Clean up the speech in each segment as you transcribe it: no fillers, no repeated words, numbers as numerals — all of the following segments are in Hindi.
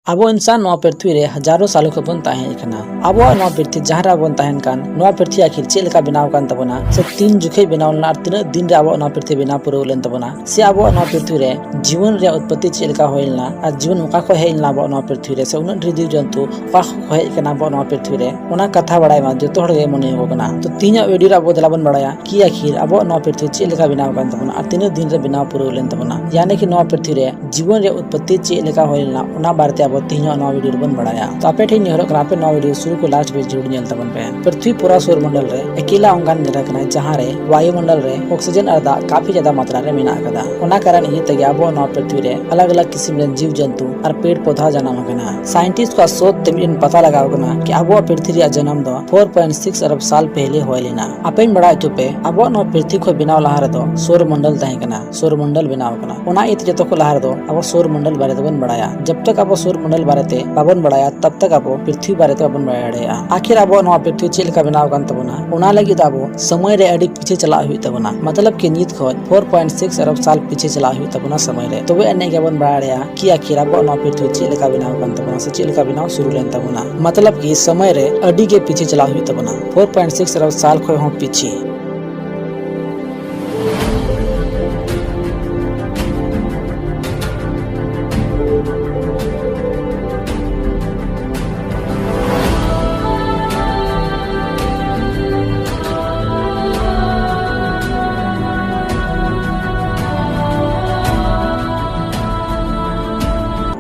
ᱟᱵᱚ ᱤᱱसान ᱱᱚᱣᱟ ᱯᱨᱤᱛᱷᱤᱵᱤ ᱨᱮ ᱦᱟजारों सालों ᱠᱷᱚᱱ ᱵᱚᱱ ᱛᱟᱦᱮᱸ ᱟᱠᱟᱱᱟ। ᱟᱵᱚᱣᱟᱜ ᱱᱚᱣᱟ ᱯᱨᱤᱛᱷᱤᱵᱤ ᱡᱟᱦᱟᱸ ᱨᱮ ᱵᱚᱱ ᱛᱟᱦᱮᱱ ᱠᱟᱱ ᱱᱚᱣᱟ ᱯᱨᱤᱛᱷᱤᱵᱤ ᱟखिर ᱪᱮᱫ ᱞᱮᱠᱟ ᱵᱮᱱᱟᱣ ᱠᱟᱱ ᱛᱟᱵᱚᱱᱟ ᱥᱮ ᱛᱤᱱ ᱡᱚᱠᱷᱮᱡ ᱵᱮᱱᱟᱣ ᱞᱮᱱᱟ ᱟᱨ ᱛᱤᱱᱟᱹᱜ ᱫᱤᱱ ᱨᱮ ᱟᱵᱚᱣᱟᱜ ᱱᱚᱣᱟ ᱯᱨᱤᱛᱷᱤᱵᱤ ᱵᱮᱱᱟᱣ ᱯᱩᱨᱟᱹᱣ ᱞᱮᱱ ᱛᱟᱵᱚᱱᱟ ᱥᱮ ᱟᱵᱚᱣᱟᱜ ᱱᱚᱣᱟ ᱯᱨᱤᱛᱷᱤᱵᱤ ᱨᱮ ᱡᱤᱵᱚᱱ ᱨᱮᱭᱟᱜ ᱩᱛᱯᱚत्ति ᱪᱮᱫ ᱞᱮᱠᱟ ᱦᱩᱭ ᱞᱮᱱᱟ ᱟᱨ ᱡᱤᱵᱚᱱ ᱚᱠᱟ ᱠᱷᱚᱱ ᱦᱮᱡ ᱞᱮᱱᱟ ᱟᱵᱚᱣᱟᱜ ᱱᱚᱣᱟ ᱯᱨᱤᱛᱷᱤᱵᱤ ᱨᱮ ᱥᱮ ᱩᱱᱟᱹᱜ ᱰᱷᱮᱨ ᱡᱤᱵ ᱡᱚᱱᱛᱩ ᱚᱠᱟ ᱠᱷᱚᱱ ᱦᱮᱡ ᱟᱠᱟᱱᱟ ᱟᱵᱚᱣᱟᱜ ᱱᱚᱣᱟ ᱯᱨᱤᱛᱷᱤᱵᱤ ᱨᱮ ᱚᱱᱟ ᱠᱟᱛᱷᱟ ᱵᱟᱲᱟᱭ ᱢᱟ ᱡᱚᱛᱚ ᱦᱚᱲ ᱜᱮ ᱢᱚᱱᱮ ᱦᱩᱭᱩᱜ ᱠᱟᱱᱟ। ᱛᱚ ᱛᱤᱦᱤᱧᱟᱜ ᱵᱷᱤᱰᱤᱭᱳ ᱨᱮ ᱟᱵᱚ ᱫᱮᱞᱟ ᱵᱚᱱ ᱵᱟᱲᱟᱭᱟ कि आखिर आबोआग नवा पृथ्वी चेक लेका बनाव कान तबना और तीन दिन रे बनाव पुरौ लेन तबना यानी कि नवा पृथ्वी रे जीवन रे उत्पत्ति चेक लेका होइलना ओना बारते अब तीहिया नवा वीडियो बन बढ़ाया। तो आपे ठे निहरो करा पे नवा वीडियो शुरू को लास्ट पे जरूर नेल तबन पे। पृथ्वी पूरा सौर मंडल रे अकेला अंगान जगह कना जहां रे वायुमंडल रे ऑक्सीजन और दा काफी ज्यादा मात्रा रे मेना कदा ओना कारण ये तगे आबो नवा पृथ्वी रे अलग अलग किस्म रे जीव जंतु और पेड़ पौधा जन्म कना। साइंटिस्ट का शोध तेमिन पता लगाव कना कि आबो पृथ्वी रे जन्म दो 4.6 अरब साल पहले होइलेना। आपे बड़ा चुपे आबो नवा पृथ्वी को बनाव लहा रे दो सौर मंडल ताहे कना सौर मंडल बनाव कना ओना इत जतो को लहा रे दो आबो सौर मंडल बारे बन बढ़ाया। जब तक आबो सौर मंडल बारे ते बाबन बढ़ाया तब तक आबो पृथ्वी बारे ते बाबन बढ़ाया। आखिर आबो नवा पृथ्वी चेक लेका बनाव कान तबना ओना लगी आबो समय रे अडी पीछे चला हुई तबना मतलब कि नित खोज 4.6 अरब साल पीछे चला हुई तबना समय रे तबे एने के बन बढ़ाया कि आखिर आबो नवा पृथ्वी चेक लेका बनाव कान तबना से चेक लेका बनाव शुरू लेन तबना मतलब कि समय रे अडी के पीछे चला हुई तबना 4.6 अरब साल खोज हो पीछे।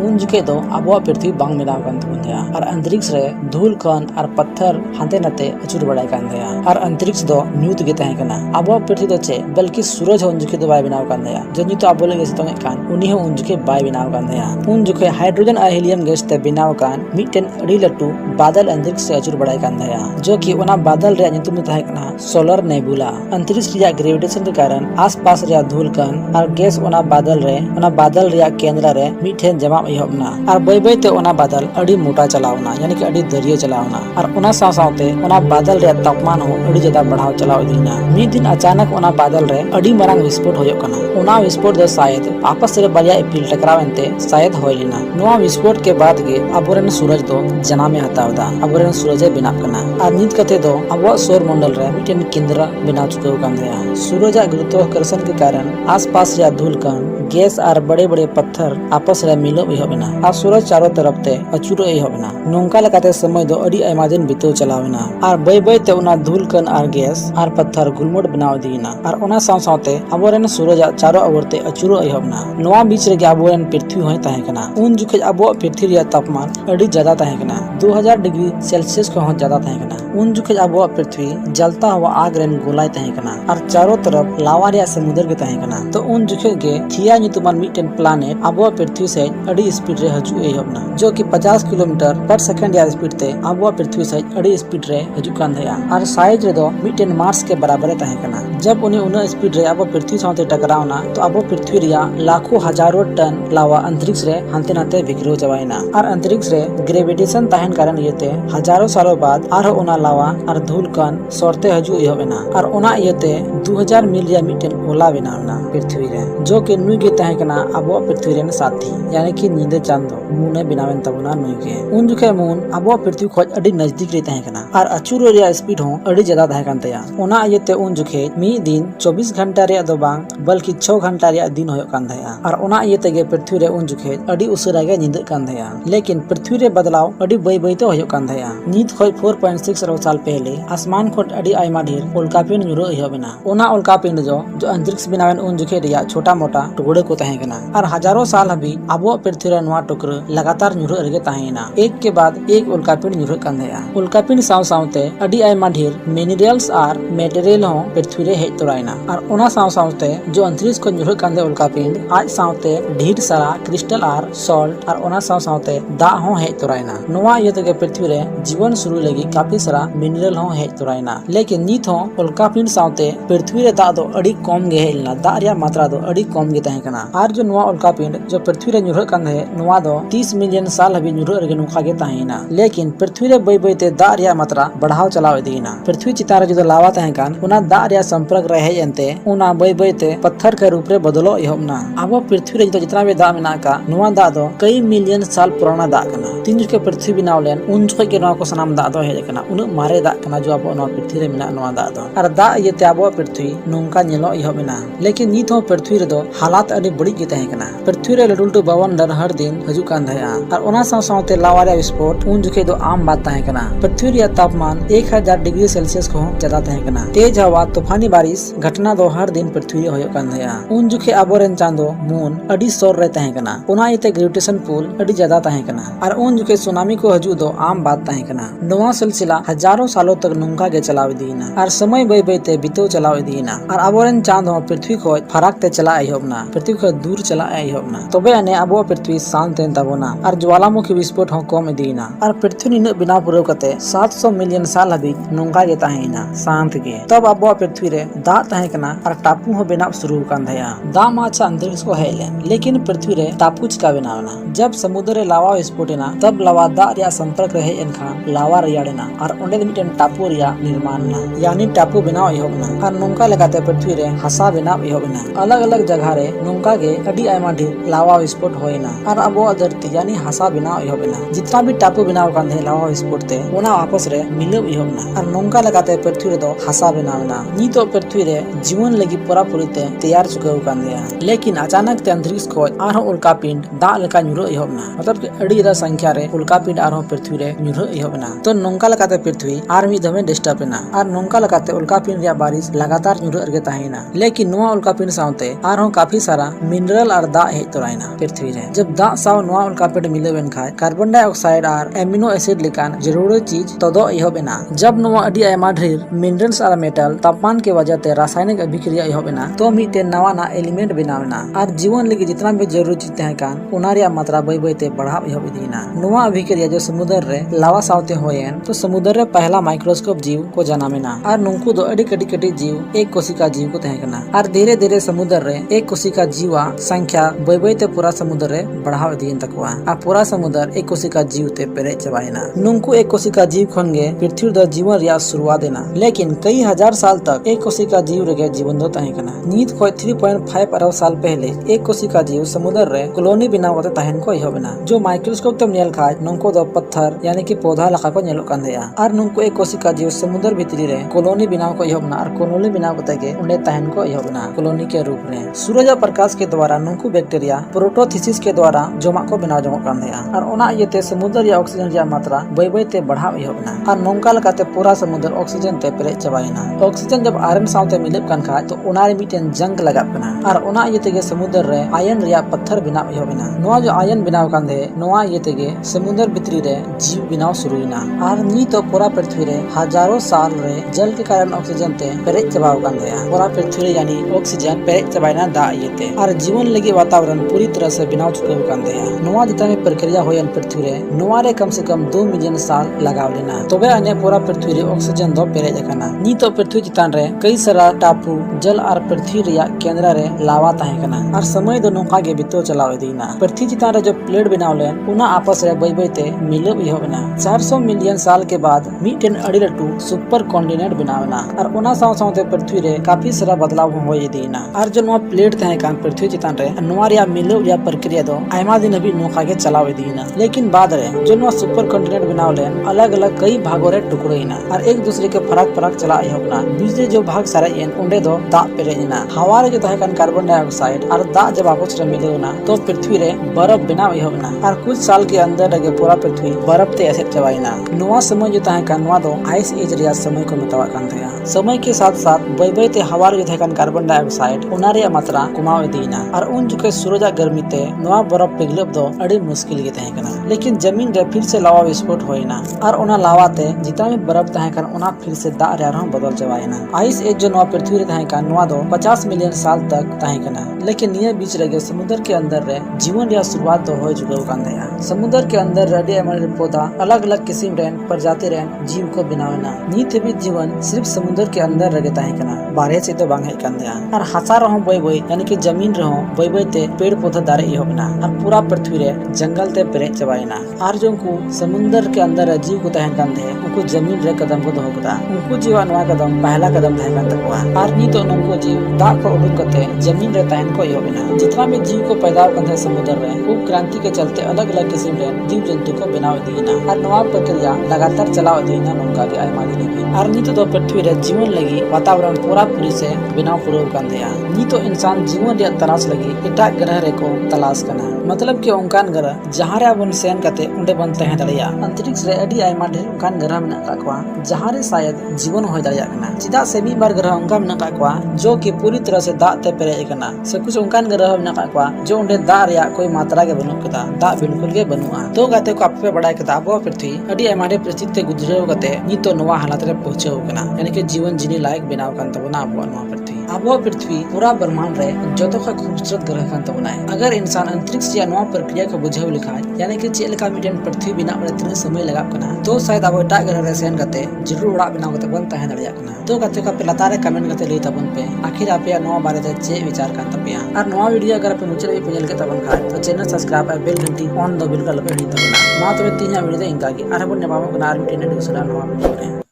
उन जुके दो आबोआ पृथ्वी बांग मिलाव कान तबनया और अंतरिक्ष रे धूल कण और पत्थर हांते नाते अचुर बड़ाय कान दया और अंतरिक्ष दो न्यूत गे ताहे कना आबोआ पृथ्वी दो चे बल्कि सूरज उन जुके दो बाय बनाव कान दया जो नितो आबो लगे सतंग कान उनी हो उन जुके बाय बनाव कान दया उन जुके हाइड्रोजन और हीलियम गैस ते बनाव कान मिटेन अड़ी लट्टू बादल अंतरिक्ष से अचुर बड़ाय कान दया जो कि ओना बादल रे नितुम ताहे कना सोलर नेबुला। अंतरिक्ष रिया ग्रेविटेशन के कारण आसपास रिया धूल कण और गैस ओना बादल रिया केंद्र रे मिठेन जमा और बै बै ते ओना बादल अड़ी मोटा चलावना यानी कि अड़ी दरिया चलावना और ओना साथे ओना बादल रे तापमान हो अड़ी ज्यादा बढ़ाव चलाव इदीना। मी दिन अचानक ओना बादल रे अड़ी मारंग विस्फोट होयो कना ओना विस्फोट दो शायद आपस रे बारिया इपिल टकरावनते शायद होइलिना। नोआ विस्फोट के बाद गे अबोरेन सूरज दो जनामे हतावदा अबोरेन सूरज बनाव कना और नित कथे दो अबो सौर मंडल रे मिटेन केंद्र बनाव चुकाव कान दया। सूरज गुरुत्वाकर्षण के कारण आसपास रे धूल कण गैस और बड़े बड़े पत्थर आपस रे मिलो होबेना और सूरज चारों तरफ ते अचुरो होबेना नोंका लगाते समय दो अड़ी आयमा दिन बितो चलावेना और बै बै ते ओना धूल कण और गैस और पत्थर गुलमोट बनाव दीना और ओना साथे अबोरेन सूरज चारों ओरते अचुरो होबेना। नोआ बीच रे अबोरेन पृथ्वी होय ताहे कना उन जुखे अबो पृथ्वी रे तापमान अड़ी ज्यादा ताहे कना 2000 डिग्री सेल्सियस को ज्यादा ताहे कना उन जुखे अबो पृथ्वी जलता हुआ आग रेन गोलाई ताहे कना और चारों तरफ लावा रे समुद्र के ताहे कना। तो उन जुखे के थिया नितुमान मिटेन प्लानेट अबो पृथ्वी से अड़ी स्पीड रे हजू एहबना जो कि 50 किलोमीटर पर सेकंड या स्पीड ते आबो पृथ्वी से अड़ी स्पीड रे हजू कान दया और साइज रे दो मिटेन मार्स के बराबर ताहे कना। जब उन्हें उन स्पीड रे आबो पृथ्वी साथे टकरावना तो आबो पृथ्वी रिया लाखों हजारों टन लावा अंतरिक्ष रे हांते नाते बिखरो चबाइना और अंतरिक्ष रे ग्रेविटेशन ताहेन कारण येते हजारों सालों बाद आरो ओना लावा और धूल कण सोरते हजू एहबना और ओना येते 2000 मील या मिटेन ओला बनावना पृथ्वी रे जो कि नुई गे ताहे कना आबो पृथ्वी रे साथी यानी कि नींदे चांदो मुने बनावेन तबना नुई के उन जुखे मून आबो पृथ्वी खोज अड़ी नजदीक रे ताहे कना और अचुरो रे स्पीड हो अड़ी ज्यादा ताहे कान तया ओना येते उन जुखे मी दिन 24 घंटा रे दो बांग बल्कि 6 घंटा रे दिन होयो कान तया और ओना येते गे पृथ्वी रे उन जुखे अड़ी उसरा गे नींद कान तया लेकिन पृथ्वी रे बदलाव अड़ी बै बै ते होयो कान तया। नीत खोज 4.6 अरब साल पहले आसमान खोज अड़ी आयमा ढेर उल्कापिंड नुरो होबेना ओना उल्कापिंड जो अंतरिक्ष बनावेन उन जुखे रिया छोटा मोटा टुकड़े को ताहे कना और हजारों साल हबी आबो पृथ्वी रे नवा टुकड़ा लगातार नुरो रगे ताहेना एक के बाद एक उल्कापिंड नुरो कान दया। उल्कापिंड साथे अड़ी आयमा ढेर मिनरल्स और मटेरियल हो पृथ्वी रे हेज तोराइना और ओना साथे जो अंतरिक्ष को नुरो कान दे उल्कापिंड आज साथे ढेर सारा क्रिस्टल और सॉल्ट और ओना साथे दा हो हेज तोराइना नोवा ये तगे पृथ्वी रे जीवन शुरू लगी काफी सारा मिनरल हो हेज तोराइना लेकिन नित हो उल्कापिंड साथे पृथ्वी रे दा दो अड़ी कम गे हेलना दा रिया मात्रा दो अड़ी कम गे ताहे कना और जो नोवा उल्कापिंड जो पृथ्वी रे नुरो कान दे नोआ दो 30 मिलियन साल हबी ᱧᱩᱨᱩᱜ ᱨᱮᱜᱮ ᱱᱚᱝᱠᱟ ᱜᱮ ᱛᱟᱦᱮᱸᱭᱮᱱᱟ। ᱞᱮᱠᱤन ᱯᱨᱤᱛᱷᱤᱵᱤ ᱨᱮ ᱵᱟᱹᱭ ᱵᱟᱹᱭᱛᱮ ᱫᱟᱜ ᱨᱮᱭᱟᱜ ᱢᱟᱛᱨᱟ ᱵᱟᱲᱦᱟᱣ ᱪᱟᱞᱟᱣ ᱤᱫᱤᱭᱮᱱᱟ। ᱯᱨᱤᱛᱷᱤᱵᱤ ᱪᱮᱛᱟᱱ ᱨᱮ ᱡᱩᱫᱤ ᱞᱟᱣᱟ ᱛᱟᱦᱮᱸ ᱠᱟᱱ ᱚᱱᱟ ᱫᱟᱜ ᱨᱮᱭᱟᱜ ᱥᱚᱢᱯᱚᱨᱠ ᱨᱮ ᱦᱮᱡ ᱮᱱᱛᱮ ᱚᱱᱟ ᱵᱟᱹᱭ ᱵᱟᱹᱭᱛᱮ ᱯᱟᱛᱷर के रूप रे बदलᱚᱜ ᱮᱦᱚᱵ ᱮᱱᱟ। ᱟᱵᱚ ᱯᱨᱤᱛᱷᱤᱵᱤ ᱨᱮ जितना भी दाग मेना का नोआ दाग दो कई मिलियन साल पुराना दाग कना। तीन जुके पृथ्वी बनाव लेन उन जुके के नोआ को सनाम दाग दो हेज कना। उन मारे दाग कना जो अब नोआ पृथ्वी रे मेना नोआ दाग दो और दाग इयते अब पृथ्वी नोंका नेलो एहब एना। लेकिन नित हो पृथ्वी रे दो हालात अडी बड़ी गे तहे कना। पृथ्वी रे लडू लडू बवंडर हर दिन हजू कान दया और ओना साव सावते लावा रे विस्फोट उन जुके दो आम बात तहे कना। पृथ्वी रे तापमान 1000 डिग्री सेल्सियस को ज्यादा तहे कना। तेज हवा तूफानी बारिश घटना दो हर दिन पृथ्वी रे होयो कान दया। उन जुके आबोरेन चांदो मून अडी सोर रे तहे कना। ओना इते ग्रेविटेशन पुल अडी ज्यादा तहे कना और उन जुके सुनामी को हजू दो आम बात तहे कना। नोआ सिलसिला हजारों सालों तक नोंका गे चलाव इदीना और समय बय बयते बितो चलाव इदीना और आबोरेन चांद हो पृथ्वी को फराक ते चला एहबना। पृथ्वी को दूर चला एहबना तबे अने आबो पृथ्वी शांत एन तबोना और ज्वालामुखी विस्फोट हो कम इदीना और पृथ्वी निन बिना पुरो कते 700 मिलियन साल हबी नोंका गे ताहेना शांत गे। तब आबो पृथ्वी रे दा ताहे कना और टापू हो बेना शुरू कान दया। दा माछा अंतरिक्ष को हेले लेकिन पृथ्वी रे टापू चिका बनावना। जब समुद्र रे लावा विस्फोटेना तब लावा दा रिया संपर्क रहे एनखान लावा रियाडेना और ओंडे मिटन टापू रिया निर्माण ना यानी टापू बनाव एहबना और नोंका लगाते पृथ्वी रे हसा बनाव एहबना। अलग अलग जगह रे नोंका गे अडी आयमा ढेर लावा विस्फोट होइना और आबो धरती यानी हसा बनाव एहबना। जितना भी टापू बनाव कान दे लावा विस्फोट ते ओना आपस रे मिलव एहबना और नोंका लगाते पृथ्वी रे दो हसा बनावना। नितो पृथ्वी रे जीवन लगी पूरा पूरीते तैयार चुकाव कान दिया। लेकिन अचानक ते अंतरिक्ष को आरो उल्का पिंड दा लका ᱧᱩᱨᱩᱜ एहबना। मतलब कि अडी दा संख्या रे उल्का पिंड आरो पृथ्वी रे ᱧᱩᱨᱩᱜ एहबना। तो नोंका लगाते पृथ्वी आर मी दमे डिस्टर्ब एना और नोंका लगाते उल्का पिंड रिया बारिश लगातार ᱧᱩᱨᱩᱜ रगे ताहेना। लेकिन नोआ उल्का पिंड सावते आरो काफी सारा मिनरल और दा हेज तोराइना पृथ्वी रे। जब दा साव नोआ उल्का पिंड मिलवेन खाय कार्बन डाइऑक्साइड और एमिनो एसिड लेकान जरूरी चीज तदो एहबना। जब नोआ अडी आयमा ढेर मिनरल्स और मेटल तापमान के वजह ते रासायनिक अभिक्रिया एहबना तो मिटे नवा ना एलिमेंट बनावना और जीवन लगी जितना भी जरूरी चीज तहे कान ओना रिया मात्रा बय बयते बढ़ाव एहब इदीना। नोआ अभिक्रिया जो समुद्र रे लावा सावते होयन तो समुद्र रे पहला माइक्रोस्कोप जीव को जनामेना और नुंकु दो अडी कटी कटी जीव एक कोशिका जीव को तहे कना और धीरे धीरे समुद्र रे एक कोशिका जीवा संख्या बय बयते पूरा समुद्र रे बढ़ाव इदीन तकवा और पूरा समुद्र एक कोशिका जीव ते पेरे चबाइना। नुंकु एक कोशिका जीव खनगे पृथ्वी द जीवन रिया शुरुआत देना। लेकिन कई हजार साल तक एक कोशिका जीव रे जीवन दो तहे कना। नीत को 3.5 अरब साल पहले एक कोशिका जीव समुद्र रे कॉलोनी बनाव कते तहन को एहबना। जो माइक्रोस्कोप तम नेल खाय नुंकु दो पत्थर यानी कि पौधा लखा को नेलो कान दया और नुंकु एक कोशिका जीव समुद्र भीतरी रे कॉलोनी बनाव को एहबना और कॉलोनी बनाव कते के उन्हें तहन को एहबना कॉलोनी के रूप में। सूरज प्रकाश के द्वारा नुंकु बैक्टीरिया प्रोटोथिसिस के द्वारा जमा को बनाव जमो कान दया और ओना इयते समुद्र या ऑक्सीजन रिया मात्रा बय बयते बढ़ाव एहबना और नोंका लगाते पूरा समुद्र ऑक्सीजन ते पेरे चबाइना। ऑक्सीजन जब आयरन सावते मिलप कान खाय तो ओना रे मिटेन जंग लगाप कना और ओना इयते के समुद्र रे आयन रिया पत्थर बनाव एहबना। नोआ जो आयन बनाव कान दे नोआ इयते के समुद्र भीतरी रे जीव बनाव शुरुइना और नी तो पूरा पृथ्वी रे हजारों साल रे जल के कारण ऑक्सीजन ते पेरे चबाव कान दया। पूरा पृथ्वी रे यानी ऑक्सीजन पेरे चबाइना दा इयते और जीवन लगी वातावरण पूरी तरह से बनाव चुके कान दया। नोआ जितना भी प्रक्रिया होयन पृथ्वी रे नोआ रे कम से कम 2 मिलियन साल लगाव लेना तबे अने पूरा पृथ्वी रे ऑक्सीजन दो पेरे जकना। नी तो पृथ्वी चितान रे कई सारा टापू जल और पृथ्वी रिया केंद्र रे लावा तहे कना और समय दो नोका गे बितो चलाव इदीना। पृथ्वी चितान रे जो प्लेट बनाव लेन उना आपस रे बय बयते मिलब एहबना। 400 मिलियन साल के बाद मिटेन अडी लटू सुपर कॉन्टिनेंट बनावना और ओना साव सावते पृथ्वी रे काफी सारा बदलाव हो इदीना और जो नोआ प्लेट तहे कान पृथ्वी चितान रे नोआ रिया मिलब या प्रक्रिया दो आयमा दिन भी नोका के चलाव इदीना। लेकिन बाद रे जो नोआ सुपर कॉन्टिनेंट बनाव लेन अलग अलग कई भागों रे टुकड़ोइना और एक दूसरे के फरक फरक चला एहबना। बीच जो भाग सारा एन उंडे दो दा पेरेना हवा रे जो तहे कान कार्बन डाइऑक्साइड और दा जब आपस रे मिलेना तो पृथ्वी रे बर्फ बनाव एहबना और कुछ साल के अंदर लगे पूरा पृथ्वी बर्फ ते एसेट चबाइना। नोआ समय जो तहे कान नोआ दो आइस एज रिया समय को मेतावा कान थया। समय के साथ साथ बय बयते हवा रे जो तहे कान कार्बन डाइऑक्साइड ओना रे मात्रा कमाव इदीना और उन जुके सूरज गर्मी ते नोआ बर्फ पिघलब दो अड़ी मुश्किल गे तहे कना। लेकिन जमीन रे फिर से लावा विस्फोट होइना और ओना लावा ते जितना भी बर्फ तहे कान ओना फिर से दा रे रहो बदल चबाइना। आइस एज जो नोआ पृथ्वी रे तहे कान नोआ दो 50 मिलियन साल तक तहे कना। लेकिन निये बीच रगे समुद्र के अंदर रे जीवन या शुरुआत तो हो जुगो कान दया। समुद्र के अंदर रेडी अमर पौधा अलग अलग किस्म रे प्रजाति रे जीव को बनावना। नित भी जीवन सिर्फ समुद्र के अंदर रगे तहे कना बाहर से तो बांग हे कान दया और हसा रहो बय बय यानी कि जमीन रहो बय बयते पेड़ पौधा दारे एहबना और पूरा पूरा पृथ्वी रे जंगल ते पेरे चबाइना और जो उनको समुंदर के अंदर जीव को तहन कान थे उनको जमीन रे कदम को दोहो कदा उनको जीवा नवा कदम पहला कदम तहन कान तकवा और नी तो उनको जीव दाग को उडुन कते जमीन रे तहन को योबिना जितना भी जीव को पैदा करन थे समुद्र रे उप क्रांति के चलते अलग-अलग किस्म रे जीव जंतु को बनाव दीना और नवा प्रक्रिया लगातार चलाव दीना नोंका के आयमा दिने और नी तो पृथ्वी रे जीवन लगी वातावरण पूरा पूरी से बनाव पूरा कान दिया नी तो इंसान जीवन रे तलाश लगी एटा ग्रह रे को तलाश करना मतलब कि उनकान ग्रह जहां रे अपन सेन कते उंडे बन तहे दड़िया अंतरिक्ष रे अडी आयमा ढेर उनकान ग्रह में काकवा जहां रे शायद जीवन हो दड़िया कना चिदा से मी बार ग्रह उनका में काकवा जो कि पूरी तरह से दाग ते पेरे कना से कुछ उनकान ग्रह में काकवा जो उंडे दाग रे कोई मात्रा के बनु कदा दाग बिल्कुल के बनुआ तो गाते को आपे बड़ाई कदा अब पृथ्वी अडी आयमा रे परिस्थिति गुजरे कते नी तो नवा हालत रे पहुंचे कना यानी कि जीवन जीने लायक बनाव कान तबना अब नवा पृथ्वी अब पृथ्वी पूरा ब्रह्मांड रे जतो का खूबसूरत ग्रह कान तबना अगर इंसान अंतरिक्ष या नवा प्रक्रिया को बुझाव लिखा यानी कि चेल का मीडियम पृथ्वी बिना रे तिने समय लगा कना तो शायद अब एटा ग्रह रे सेन कते जरूर उड़ा बनाव कते बन तहे दड़िया कना तो कते का पेलाता रे कमेंट कते ले तबन पे आखिर आपे नवा बारे ते चे विचार कान तपिया और नवा वीडियो अगर पे मुचरे पेजल के तबन खा तो चैनल सब्सक्राइब और बेल घंटी ऑन द बिल का लपे नी तबना मा तबे तीन वीडियो दे इंका की आर बन नेबाम कना आर मीटिंग ने सुना नवा वीडियो रे।